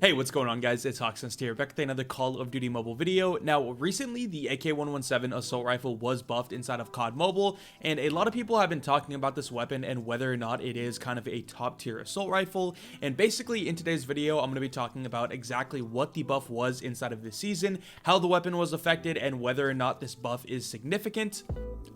Hey, what's going on, guys? It's HawksNest here, back with another Call of Duty mobile video. Now, recently, the AK117 assault rifle was buffed inside of COD Mobile, and a lot of people have been talking about this weapon and whether or not it is kind of a top-tier assault rifle. And basically, in today's video, I'm going to be talking about exactly what the buff was inside of this season, how the weapon was affected, and whether or not this buff is significant,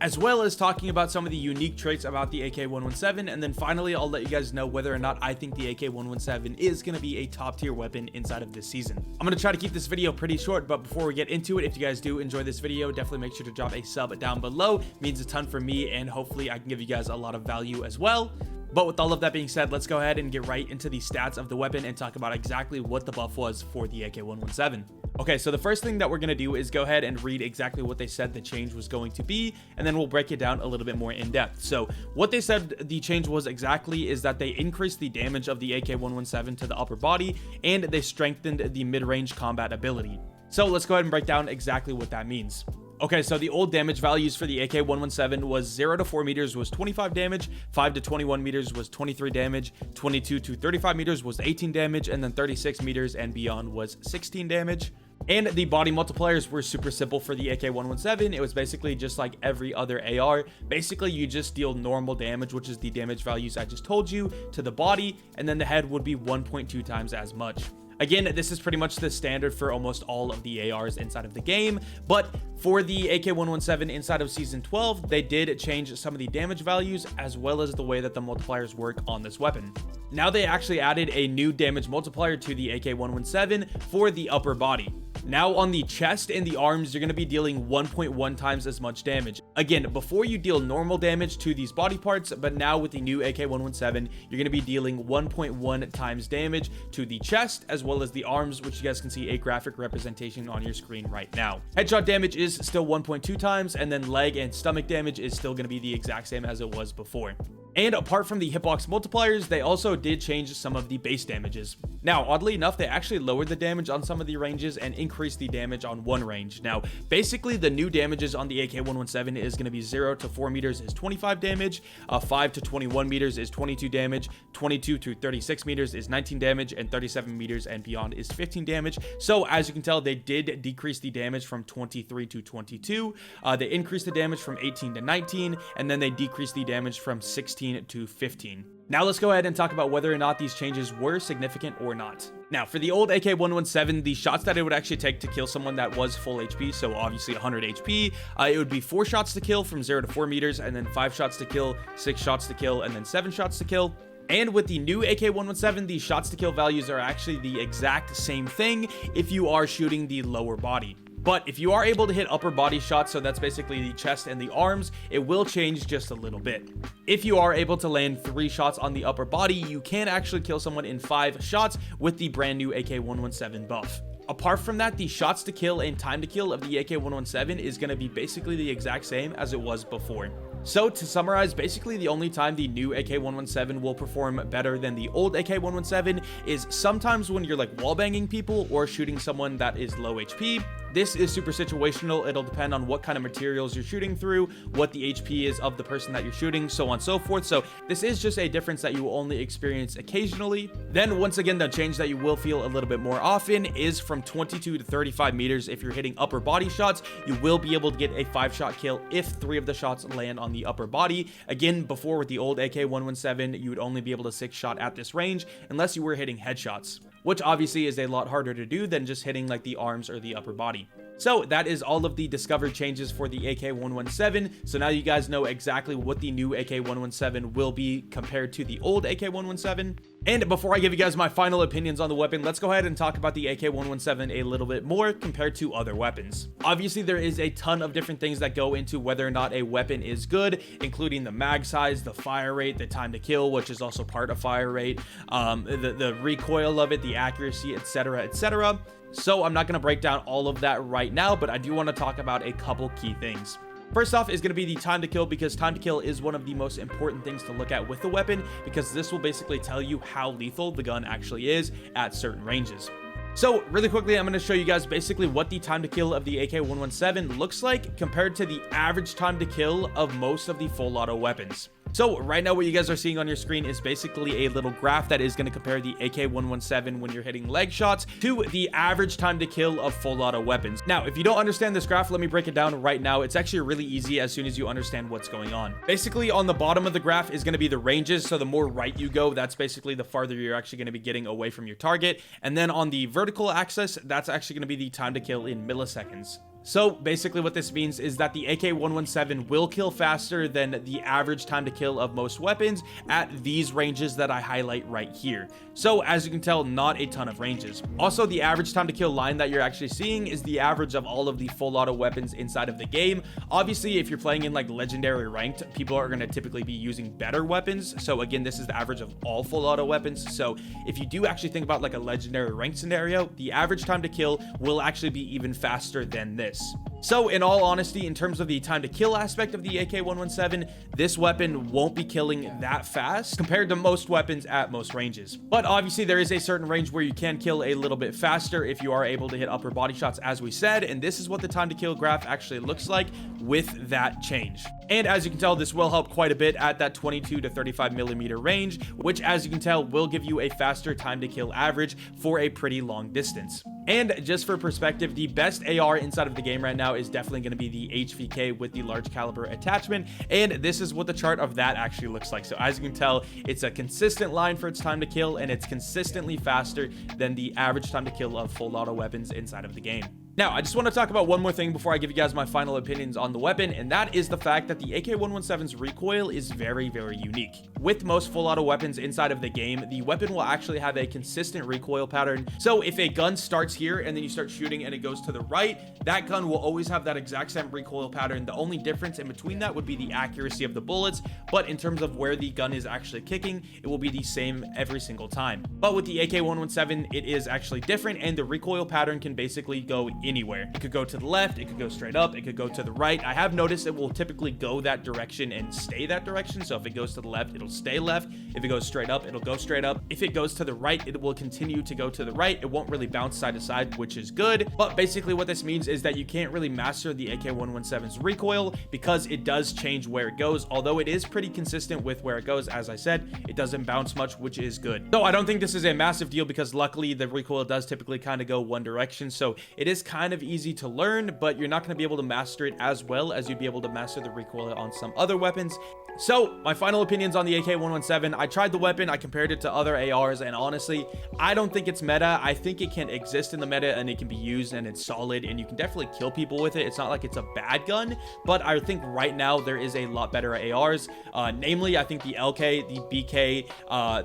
as well as talking about some of the unique traits about the AK117. And then finally, I'll let you guys know whether or not I think the AK117 is going to be a top-tier weapon inside of this season. I'm going to try to keep this video pretty short, but before we get into it, if you guys do enjoy this video, definitely make sure to drop a sub down below. It means a ton for me, and hopefully I can give you guys a lot of value as well. But with all of that being said, let's go ahead and get right into the stats of the weapon and talk about exactly what the buff was for the AK117. Okay, so the first thing that we're going to do is go ahead and read exactly what they said the change was going to be, and then we'll break it down a little bit more in depth. So what they said the change was exactly is that they increased the damage of the AK117 to the upper body, and they strengthened the mid-range combat ability. So let's go ahead and break down exactly what that means. Okay, so the old damage values for the AK117 was 0 to 4 meters was 25 damage, 5 to 21 meters was 23 damage, 22 to 35 meters was 18 damage, and then 36 meters and beyond was 16 damage. And the body multipliers were super simple for the AK117. It was basically just like every other AR. Basically, you just deal normal damage, which is the damage values I just told you, to the body, and then the head would be 1.2 times as much. Again, this is pretty much the standard for almost all of the ARs inside of the game, but for the AK117 inside of Season 12, they did change some of the damage values as well as the way that the multipliers work on this weapon. Now they actually added a new damage multiplier to the AK117 for the upper body. Now on the chest and the arms, you're going to be dealing 1.1 times as much damage. Again, before you deal normal damage to these body parts, but now with the new AK117, you're going to be dealing 1.1 times damage to the chest as well as the arms, which you guys can see a graphic representation on your screen right now. Headshot damage is still 1.2 times, and then leg and stomach damage is still going to be the exact same as it was before. And apart from the hitbox multipliers, they also did change some of the base damages. Now, oddly enough, they actually lowered the damage on some of the ranges and increased the damage on one range. Now, basically, the new damages on the AK117 is going to be 0 to 4 meters is 25 damage, 5 to 21 meters is 22 damage, 22 to 36 meters is 19 damage, and 37 meters and beyond is 15 damage. So, as you can tell, they did decrease the damage from 23 to 22. They increased the damage from 18 to 19, and then they decreased the damage from 16 to 15. Now let's go ahead and talk about whether or not these changes were significant or not. Now, for the old AK117, the shots that it would actually take to kill someone that was full HP, so obviously 100 HP, it would be 4 shots to kill from 0 to 4 meters, and then 5 shots to kill, 6 shots to kill, and then 7 shots to kill. And with the new AK117, the shots to kill values are actually the exact same thing if you are shooting the lower body. But if you are able to hit upper body shots, so that's basically the chest and the arms, it will change just a little bit. If you are able to land 3 shots on the upper body, you can actually kill someone in 5 shots with the brand new AK117 buff. Apart from that, the shots to kill and time to kill of the AK117 is going to be basically the exact same as it was before. So to summarize, basically the only time the new AK117 will perform better than the old AK117 is sometimes when you're like wallbanging people or shooting someone that is low HP. This is super situational. It'll depend on what kind of materials you're shooting through, what the HP is of the person that you're shooting, so on and so forth. So this is just a difference that you will only experience occasionally. Then once again, the change that you will feel a little bit more often is from 22 to 35 meters. If you're hitting upper body shots, you will be able to get a 5-shot kill if 3 of the shots land on the upper body. Again, before with the old AK117, you would only be able to 6-shot at this range unless you were hitting headshots, which obviously is a lot harder to do than just hitting like the arms or the upper body. So that is all of the discovered changes for the AK117. So now you guys know exactly what the new AK117 will be compared to the old AK117. And before I give you guys my final opinions on the weapon, let's go ahead and talk about the AK117 a little bit more compared to other weapons. Obviously, there is a ton of different things that go into whether or not a weapon is good, including the mag size, the fire rate, the time to kill, which is also part of fire rate, the recoil of it, the accuracy, etc., etc. So I'm not going to break down all of that right now, but I do want to talk about a couple key things. First off is going to be the time to kill, because time to kill is one of the most important things to look at with the weapon, because this will basically tell you how lethal the gun actually is at certain ranges. So really quickly, I'm going to show you guys basically what the time to kill of the AK117 looks like compared to the average time to kill of most of the full auto weapons. So right now what you guys are seeing on your screen is basically a little graph that is going to compare the AK117 when you're hitting leg shots to the average time to kill of full auto weapons. Now, if you don't understand this graph, let me break it down right now. It's actually really easy as soon as you understand what's going on. Basically, on the bottom of the graph is going to be the ranges. So the more right you go, that's basically the farther you're actually going to be getting away from your target. And then on the vertical axis, that's actually going to be the time to kill in milliseconds. So basically what this means is that the AK117 will kill faster than the average time to kill of most weapons at these ranges that I highlight right here. So as you can tell, not a ton of ranges. Also, the average time to kill line that you're actually seeing is the average of all of the full auto weapons inside of the game. Obviously, if you're playing in like legendary ranked, people are going to typically be using better weapons. So again, this is the average of all full auto weapons. So if you do actually think about like a legendary ranked scenario, the average time to kill will actually be even faster than this. So in all honesty, in terms of the time to kill aspect of the AK117, this weapon won't be killing that fast compared to most weapons at most ranges. But obviously there is a certain range where you can kill a little bit faster if you are able to hit upper body shots, as we said, and this is what the time to kill graph actually looks like with that change. And as you can tell, this will help quite a bit at that 22 to 35 millimeter range, which as you can tell will give you a faster time to kill average for a pretty long distance. And just for perspective, the best AR inside of the game right now is definitely going to be the HVK with the large caliber attachment. And this is what the chart of that actually looks like. So as you can tell, it's a consistent line for its time to kill, and it's consistently faster than the average time to kill of full auto weapons inside of the game. Now, I just want to talk about one more thing before I give you guys my final opinions on the weapon, and that is the fact that the AK117's recoil is very, very unique. With most full auto weapons inside of the game, the weapon will actually have a consistent recoil pattern. So if a gun starts here and then you start shooting and it goes to the right, that gun will always have that exact same recoil pattern. The only difference in between that would be the accuracy of the bullets, but in terms of where the gun is actually kicking, it will be the same every single time. But with the AK117, it is actually different, and the recoil pattern can basically go anywhere. It could go to the left, it could go straight up, it could go to the right. I have noticed it will typically go that direction and stay that direction. So if it goes to the left, it'll stay left. If it goes straight up, it'll go straight up. If it goes to the right, it will continue to go to the right. It won't really bounce side to side, which is good. But basically what this means is that you can't really master the AK117's recoil because it does change where it goes. Although it is pretty consistent with where it goes, as I said, it doesn't bounce much, which is good. So I don't think this is a massive deal because luckily the recoil does typically kind of go one direction. So it is kind of easy to learn, but you're not going to be able to master it as well as you'd be able to master the recoil on some other weapons. So my final opinions on the AK117, I tried the weapon, I compared it to other ARs, and honestly, I don't think it's meta. I think it can exist in the meta and it can be used and it's solid and you can definitely kill people with it. It's not like it's a bad gun, but I think right now there is a lot better ARs. Namely, I think the LK, the BK,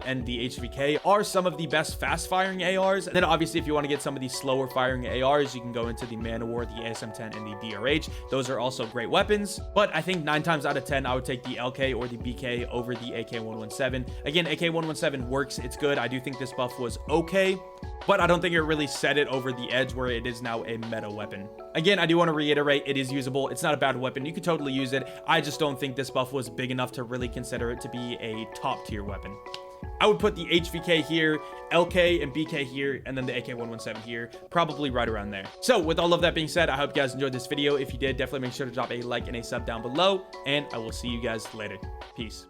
and the HVK are some of the best fast firing ARs. And then obviously if you want to get some of these slower firing ARs, you can go into the Man of War, the ASM-10, and the DRH. Those are also great weapons, but I think 9 times out of 10, I would take the LK or the BK over the AK117. Again, AK117 works, it's good. I do think this buff was okay, but I don't think it really set it over the edge where it is now a meta weapon. Again, I do want to reiterate, it is usable. It's not a bad weapon. You could totally use it. I just don't think this buff was big enough to really consider it to be a top tier weapon. I would put the HVK here, LK and BK here, and then the AK117 here, probably right around there. So with all of that being said, I hope you guys enjoyed this video. If you did, definitely make sure to drop a like and a sub down below, and I will see you guys later. Peace.